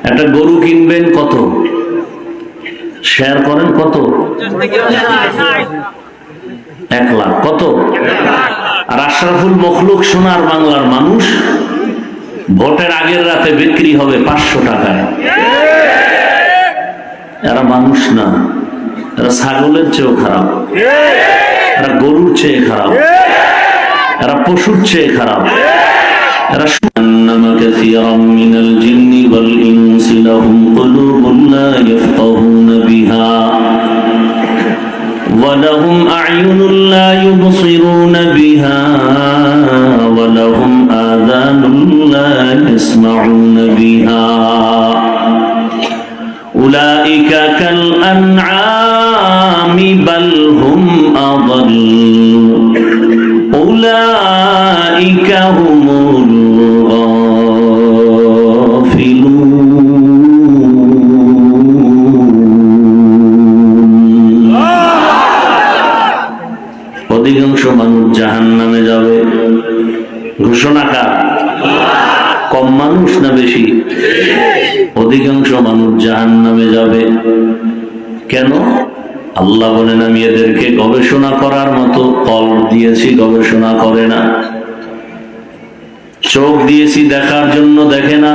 একটা গরু কিনবেন কত? শেয়ার করেন কত? 1 লাখ। কত? আর আশরাফুল মখলুক সোনার বাংলার মানুষ ভোটের আগের রাতে বিক্রি হবে 500 টাকায়। এরা মানুষ না, এরা ছাগলের চেয়েও খারাপ, এরা গরুর চেয়ে খারাপ, এরা পশুর চেয়ে খারাপ। এরা كثيرا من الجن والإنس لهم قلوب لا يفقهون بها ولهم أعين لا يبصرون بها ولهم آذان لا يسمعون بها أولئك كالأنعام بل هم أضل أولئك هم অধিকাংশ মানুষ জাহান্নামে যাবে। ঘোষণা কার? কম মানুষ না বেশি? অধিকাংশ মানুষ জাহান্নামে যাবে। কেন? আল্লাহ বলেন আমি এদেরকে গবেষণা করার মতো কলব দিয়েছি, গবেষণা করে না। চোখ দিয়েছি দেখার জন্য, দেখে না।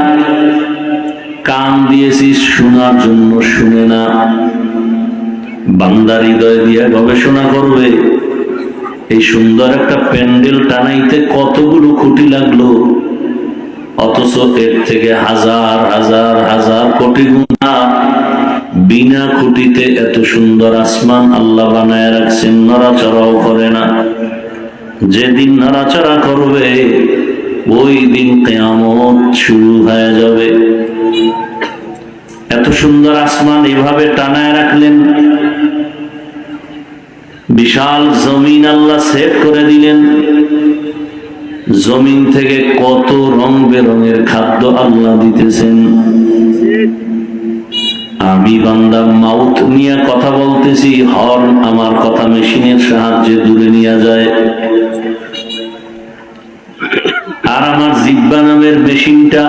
কান দিয়েছি শোনার জন্য, শুনে না। বান্দার হৃদয় দিয়ে গবেষণা করবে। এই সুন্দর একটা প্যান্ডেল টানাইতে কতগুলো খুঁটি লাগলো, অথচ এর থেকে হাজার হাজার হাজার কোটি গুণা বিনা খুঁটিতে এত সুন্দর আসমান আল্লাহ বানায় রাখছেন, নড়াচড়াও করে না। যেদিন নড়াচড়া করবে ওই দিন কিয়ামত শুরু হয়ে যাবে। এত সুন্দর আসমান এভাবে টানায় রাখলেন। বিশাল জমিন আল্লাহ সেট করে দিলেন। জমিন থেকে কত রং বেরঙের খাদ্য আল্লাহ দিতেছেন। আমি বান্দা মাউথ নিয়ে কথা বলতেছি, হর্ন আমার কথা মেশিনের সাহায্যে দূরে নিয়ে যায়। আর আমার জিহ্বা নামের মেশিনটা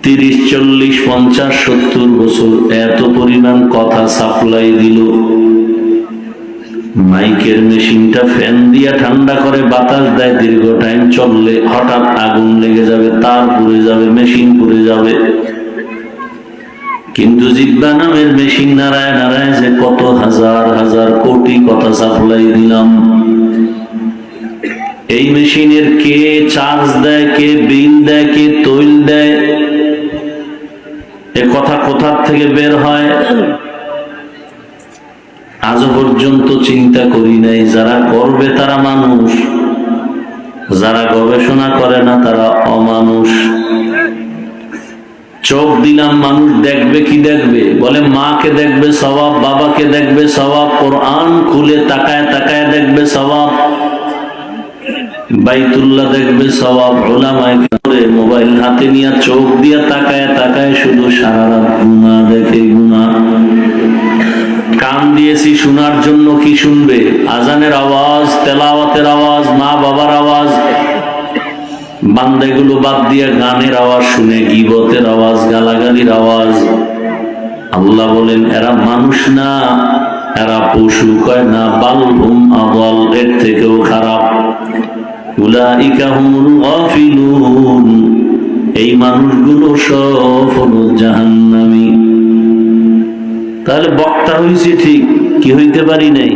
30, 40, 50, 70 বছর এত পরিমাণ কথা সাপ্লাই দিল। মাইকের মেশিনটা ফ্যান দিয়া ঠান্ডা করে বাতাস দেয়, দীর্ঘ টাইম চললে হঠাৎ আগুন লেগে যাবে, তার পুড়ে যাবে, মেশিন পুড়ে যাবে। কিন্তু জিহ্বা নামের মেশিন নাড়ায় নাড়ায় যে কত হাজার হাজার কোটি কথা সাপ্লাই দিলাম। এই মেশিনের কে চার্জ দেয়, কে বিল দেয়, কে তৈল দেয়, এ কথা কোথার থেকে বের হয় আজও পর্যন্ত চিন্তা করি নাই। যারা করবে তারা মানুষ, যারা গবেষণা করে না তারা অমানুষ। চোখ দিলাম, মানুষ দেখবে কি দেখবে? বলে মাকে দেখবে সওয়াব, বাবাকে দেখবে সওয়াব, কোরআন খুলে তাকায় তাকায় দেখবে সওয়াব, বাইতুল্লাহ দেখবে সওয়াব, উলামায়ে কেরামের মোবাইল হাতে নিয়ে চোখ দিয়ে তাকায় তাকায় শুধু সারা রাত গুনাহ দেখে, গুনাহ। কান দিয়েছি শোনার জন্য, কি শুনবে? আজানের আওয়াজ, তেলাওয়াতের আওয়াজ, মা বাবার আওয়াজ। বান্দাগুলো বাদ দিয়ে গানের আওয়াজ শুনে, গীবতের আওয়াজ, গালাগালির আওয়াজ। আল্লাহ বলেন এরা মানুষ না, এরা পশু। কয় না, বাল হুম আদাল, এর থেকেও খারাপ। উলাইকা হুমুল গাফিলুন, এই মানুষগুলো সব হলো জাহান্নামী। তাহলে বক্তা হইছি ঠিক, কি হইতে পারি নাই?